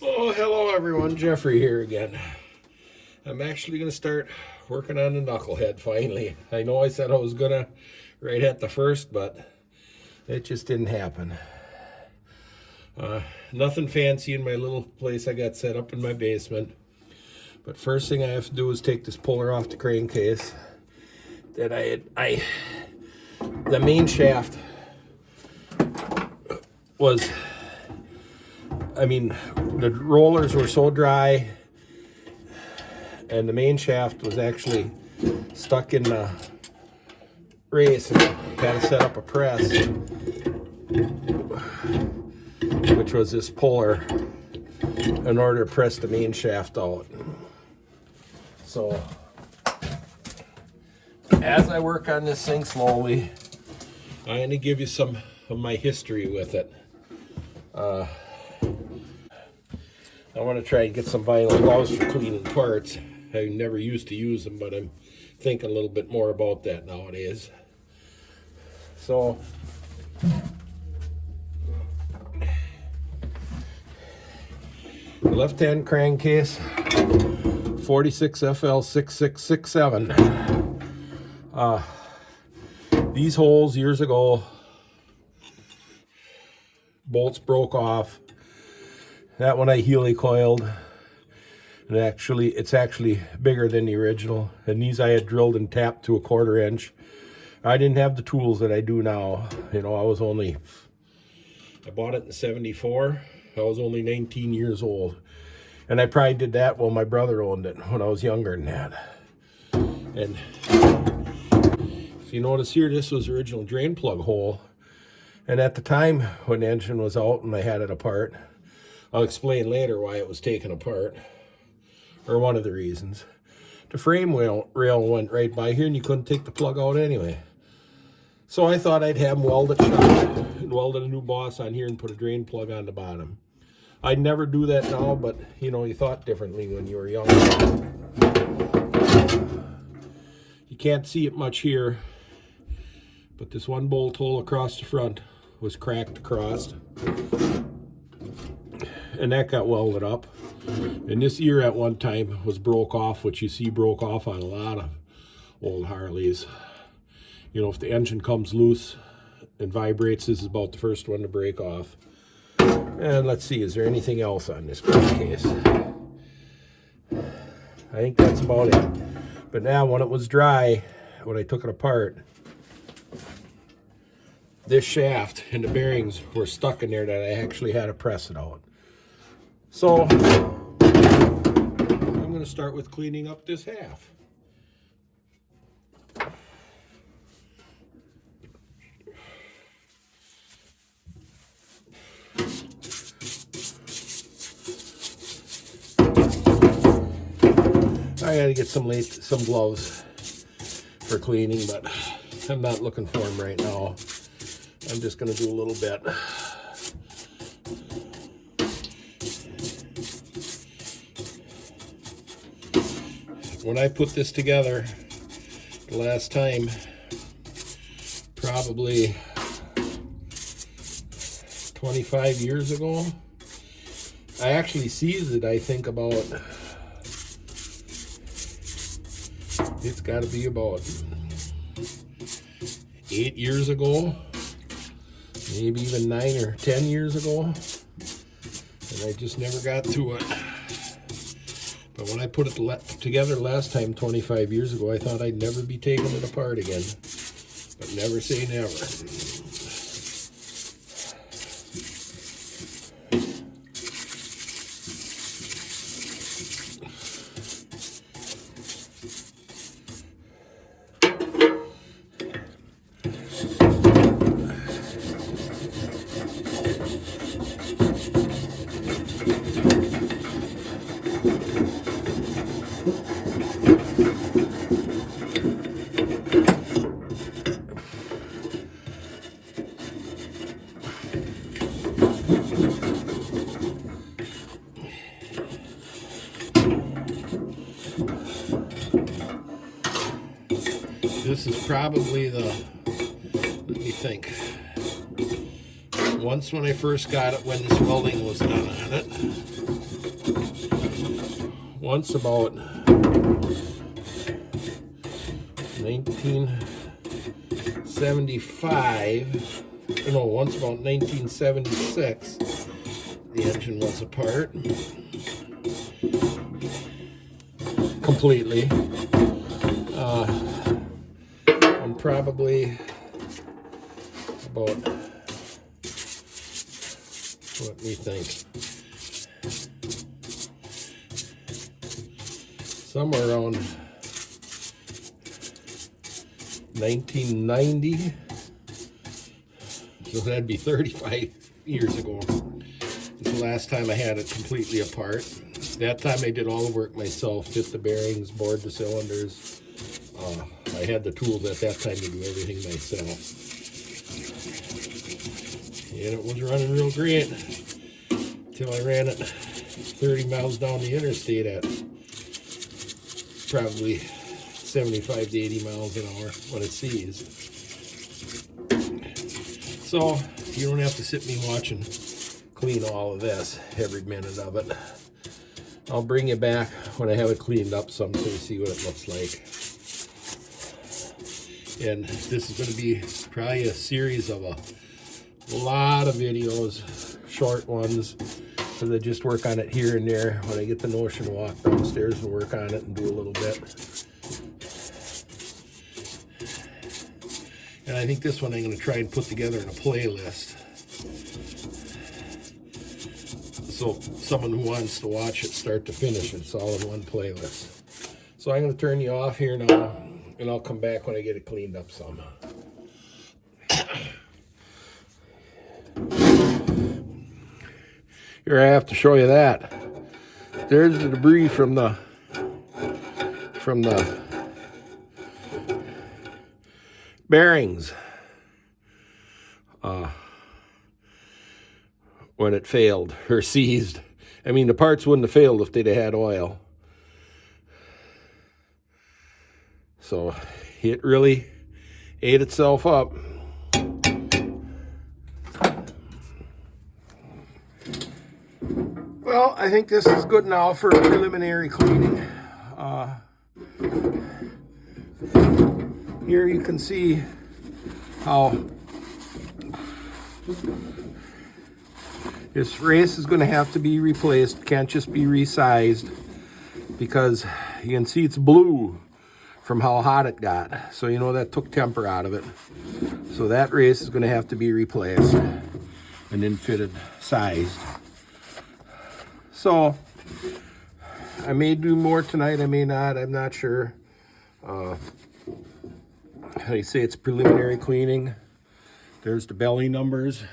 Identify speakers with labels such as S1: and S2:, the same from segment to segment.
S1: Oh, hello everyone, Jeffrey here again. I'm actually going to start working on the Knucklehead finally. I know I said I was going to right at the first, but it just didn't happen. Nothing fancy in my little place I got set up in my basement. But first thing I have to do is take this puller off the crankcase. That the main shaft was, the rollers were so dry and the main shaft was actually stuck in the race, and had to set up a press, which was this puller, in order to press the main shaft out. So as I work on this thing slowly, I'm going to give you some of my history with it. I want to try and get some vinyl gloves for cleaning parts. I never used to use them, but I'm thinking a little bit more about that nowadays. So the left-hand crankcase, 46FL6667. These holes years ago, bolts broke off. That one I helicoiled, and it's actually bigger than the original. And these I had drilled and tapped to a 1/4 inch. I didn't have the tools that I do now. I bought it in '74. I was only 19 years old. And I probably did that while my brother owned it when I was younger than that. And if you notice here, this was the original drain plug hole. And at the time when the engine was out and I had it apart, I'll explain later why it was taken apart, or one of the reasons. The frame rail went right by here and you couldn't take the plug out anyway. So I thought I'd have them welded shut and welded a new boss on here and put a drain plug on the bottom. I'd never do that now, but you thought differently when you were young. You can't see it much here, but this one bolt hole across the front was cracked across, and that got welded up. And this ear at one time was broke off, which you see broke off on a lot of old Harleys. If the engine comes loose and vibrates, this is about the first one to break off. And let's see, is there anything else on this case? I think that's about it. But now when it was dry, when I took it apart, this shaft and the bearings were stuck in there that I actually had to press it out. So I'm going to start with cleaning up this half. I gotta get some gloves for cleaning, but I'm not looking for them right now. I'm just gonna do a little bit. When I put this together the last time, probably 25 years ago, I actually seized it, I think about, it's got to be about 8 years ago, maybe even 9 or 10 years ago, and I just never got to it. But when I put it together last time, 25 years ago, I thought I'd never be taking it apart again. But never say never. This is probably let me think. Once when I first got it, when this welding was done on it, once about 1975, no, once about 1976, the engine was apart completely. I'm probably about, let me think, somewhere around 1990, so that'd be 35 years ago. It's the last time I had it completely apart. That time I did all the work myself, fit the bearings, bored the cylinders. I had the tools at that time to do everything myself. And it was running real great until I ran it 30 miles down the interstate at probably 75 to 80 miles an hour when it seized. So you don't have to sit me watching clean all of this, every minute of it. I'll bring you back when I have it cleaned up some so you see what it looks like. And this is going to be probably a series of a lot of videos, short ones, because I just work on it here and there. When I get the notion to walk downstairs and work on it and do a little bit. And I think this one I'm going to try and put together in a playlist. So someone who wants to watch it start to finish, it's all in one playlist. So I'm going to turn you off here now, and I'll come back when I get it cleaned up some. Here I have to show you that. There's the debris from the bearings when it failed or seized. I mean, the parts wouldn't have failed if they'd have had oil. So it really ate itself up. Well, I think this is good now for preliminary cleaning. Here you can see how this race is going to have to be replaced. Can't just be resized, because you can see it's blue from how hot it got. So you know that took temper out of it. So that race is going to have to be replaced and then fitted, sized. So I may do more tonight, I may not, I'm not sure. They say it's preliminary cleaning. There's the belly numbers.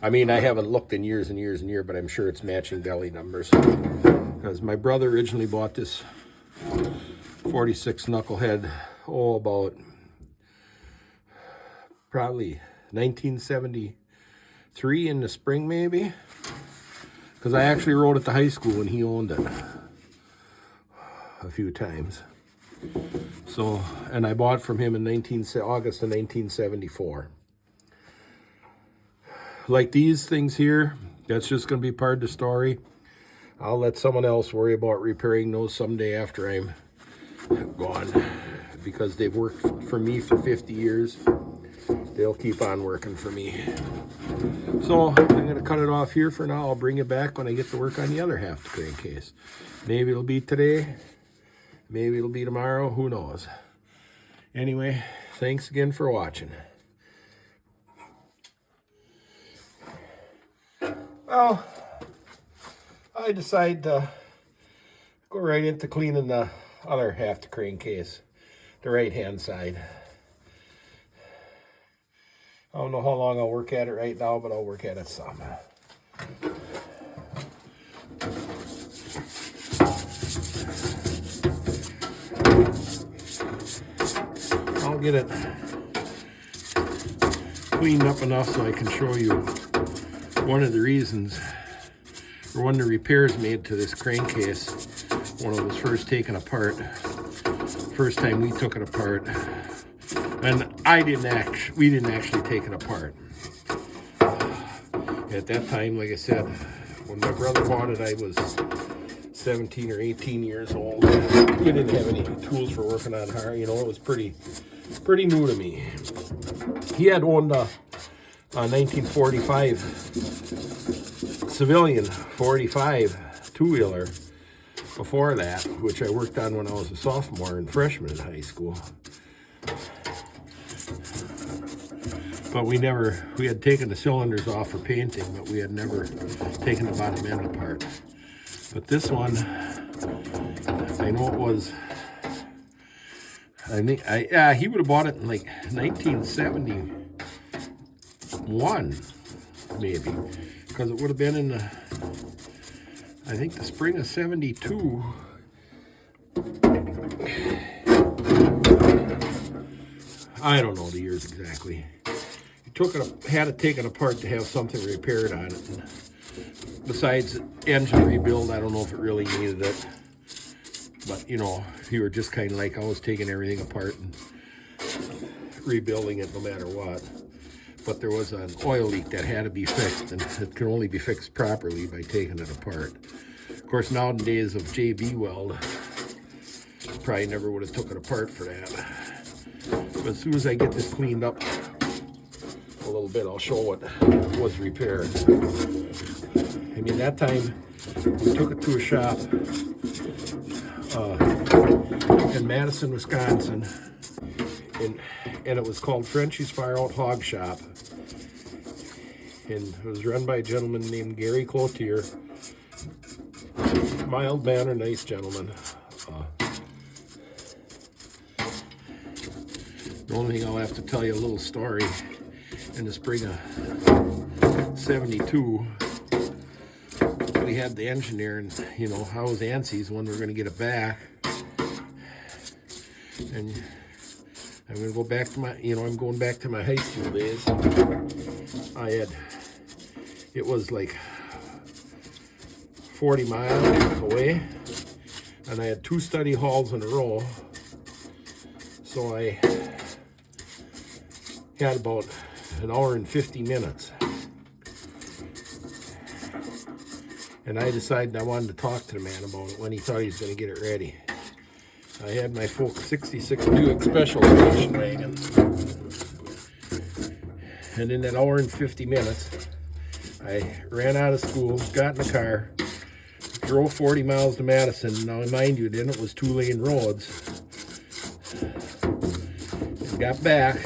S1: I mean, I haven't looked in years and years and years, but I'm sure it's matching belly numbers. Because my brother originally bought this 46 Knucklehead, about probably 1973 in the spring maybe. Because I actually rode it to high school when he owned it a few times. So, and I bought from him in August of 1974. Like these things here, that's just going to be part of the story. I'll let someone else worry about repairing those someday after I'm gone, because they've worked for me for 50 years. They'll keep on working for me. So I'm going to cut it off here for now. I'll bring it back when I get to work on the other half of the crankcase. Maybe it'll be today. Maybe it'll be tomorrow. Who knows? Anyway, thanks again for watching. Well, I decided to go right into cleaning the other half of the crankcase, the right-hand side. I don't know how long I'll work at it right now, but I'll work at it some. I'll get it cleaned up enough so I can show you one of the reasons, or one of the repairs made to this crankcase when it was first taken apart. First time we took it apart. And we didn't actually take it apart. At that time, like I said, When my brother bought it, I was 17 or 18 years old. We didn't have any tools for working on hard. You know, it was pretty new to me. He had owned a 1945 civilian 45 two-wheeler before that, which I worked on when I was a sophomore and freshman in high school. But we had taken the cylinders off for painting, but we had never taken the bottom end apart. But this one, I know it was, he would have bought it in like 1971, maybe, because it would have been in the, I think the spring of 72. I don't know the years exactly. Had it taken apart to have something repaired on it. And besides engine rebuild, I don't know if it really needed it. But, you know, if you were just kind of like I was taking everything apart and rebuilding it no matter what. But there was an oil leak that had to be fixed, and it can only be fixed properly by taking it apart. Of course, nowadays of JB Weld, probably never would have took it apart for that. But as soon as I get this cleaned up a little bit, I'll show what was repaired. I mean, that time we took it to a shop in Madison, Wisconsin, and it was called Frenchie's Fire Out Hog Shop, and it was run by a gentleman named Gary Cloutier. Mild mannered, nice gentleman. The only thing I'll have to tell you a little story. In the spring of 72, we had the engineer, and you know, I was antsy when we were going to get it back. And I'm going to go back to my, I'm going back to my high school days. It was like 40 miles away, and I had 2 study halls in a row. So I had about an hour and 50 minutes. And I decided I wanted to talk to the man about it when he thought he was going to get it ready. I had my Folk 66 Buick Special station wagon. And in that hour and 50 minutes, I ran out of school, got in the car, drove 40 miles to Madison. Now, mind you, then it was 2-lane roads. And got back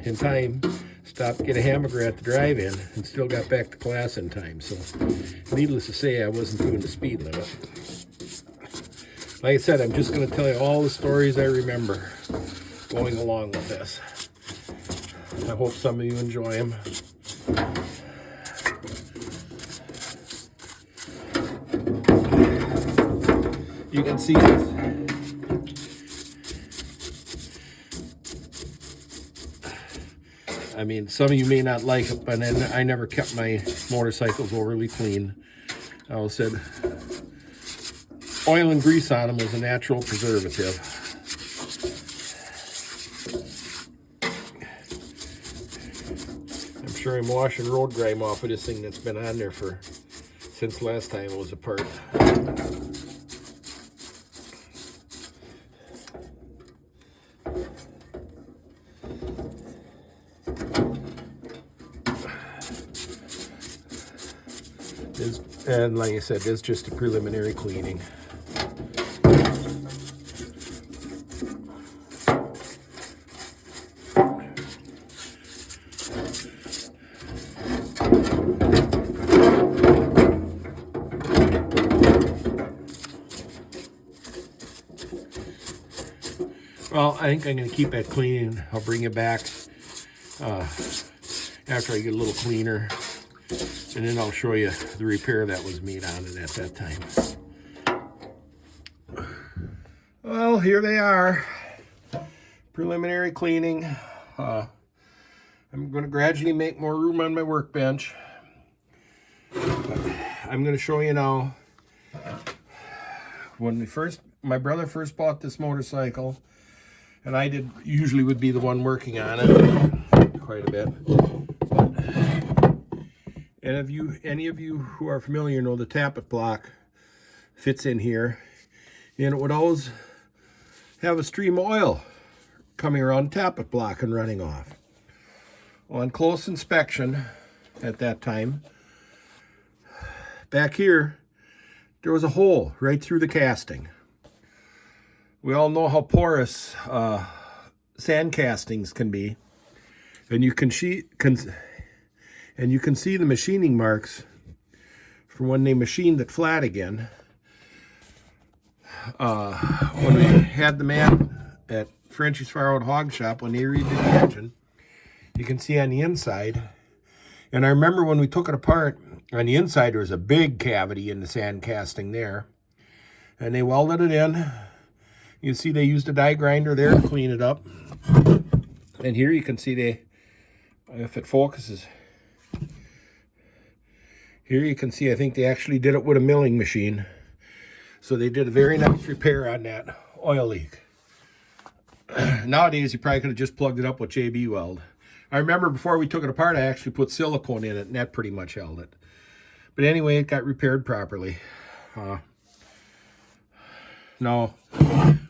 S1: in time, stopped to get a hamburger at the drive-in, and still got back to class in time. So, needless to say, I wasn't doing the speed limit. Like I said, I'm just going to tell you all the stories I remember going along with this. I hope some of you enjoy them. You can see this. I mean, some of you may not like it, but I never kept my motorcycles overly clean. I always said oil and grease on them was a natural preservative. I'm sure I'm washing road grime off of this thing that's been on there since last time it was apart. And like I said, it's just a preliminary cleaning. Well, I think I'm going to keep that clean. I'll bring it back after I get a little cleaner. And then I'll show you the repair that was made on it at that time. Well, here they are. Preliminary cleaning. I'm going to gradually make more room on my workbench. I'm going to show you now. When my brother first bought this motorcycle, and I usually would be the one working on it quite a bit. And if any of you who are familiar know the tappet block fits in here, and it would always have a stream of oil coming around the tappet block and running off. On close inspection at that time, back here, there was a hole right through the casting. We all know how porous sand castings can be, and you can see the machining marks from when they machined it flat again. When we had the man at Frenchie's Far Out Hog Shop, when they redid the engine, you can see on the inside, and I remember when we took it apart, on the inside there was a big cavity in the sand casting there, and they welded it in. You see they used a die grinder there to clean it up, and here you can see if it focuses, here you can see I think they actually did it with a milling machine. So they did a very nice repair on that oil leak. Nowadays, you probably could have just plugged it up with JB weld. I remember before we took it apart, I actually put silicone in it, and that pretty much held it. But anyway, it got repaired properly. Now,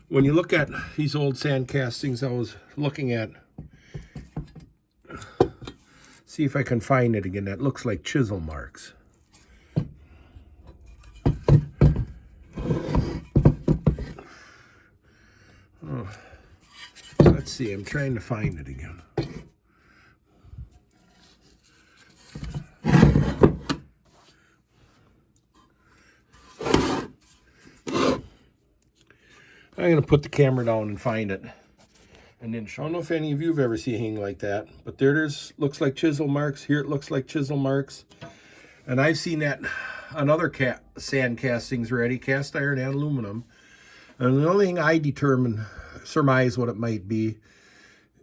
S1: when you look at these old sand castings, I was looking at, see if I can find it again. That looks like chisel marks. Let's see, I'm trying to find it again. I'm going to put the camera down and find it. And then, I don't know if any of you have ever seen anything like that, but there's looks like chisel marks. Here it looks like chisel marks. And I've seen that on other sand castings already, cast iron and aluminum. And the only thing I surmise what it might be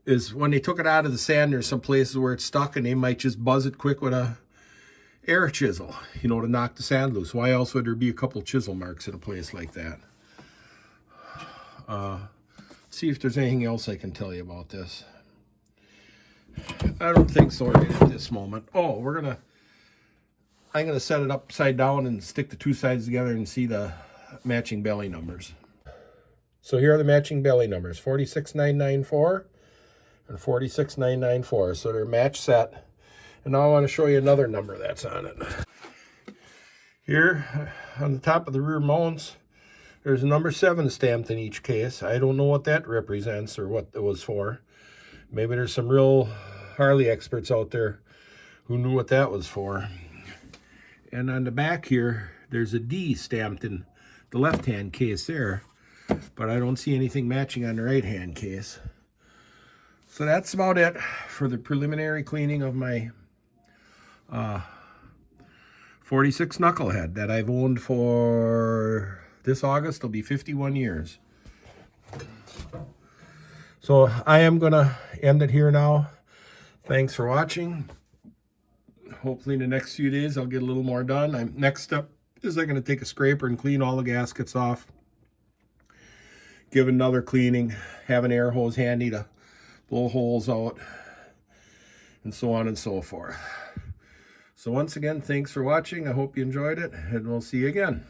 S1: is when they took it out of the sand, there's some places where it's stuck and they might just buzz it quick with a air chisel, you know, to knock the sand loose. Why else would there be a couple chisel marks in a place like that? See if there's anything else I can tell you about this. I don't think so right at this moment. Oh, I'm gonna set it upside down and stick the two sides together and see the matching belly numbers. So here are the matching belly numbers, 46994 and 46994. So they're match set. And now I want to show you another number that's on it. Here on the top of the rear mounts, there's a number 7 stamped in each case. I don't know what that represents or what it was for. Maybe there's some real Harley experts out there who knew what that was for. And on the back here, there's a D stamped in the left-hand case there, but I don't see anything matching on the right-hand case. So that's about it for the preliminary cleaning of my 46 Knucklehead that I've owned for this August. It'll be 51 years. So I am going to end it here now. Thanks for watching. Hopefully in the next few days I'll get a little more done. Next step is I'm going to take a scraper and clean all the gaskets off. Give another cleaning. Have an air hose handy to blow holes out. And so on and so forth. So once again, thanks for watching. I hope you enjoyed it, and we'll see you again.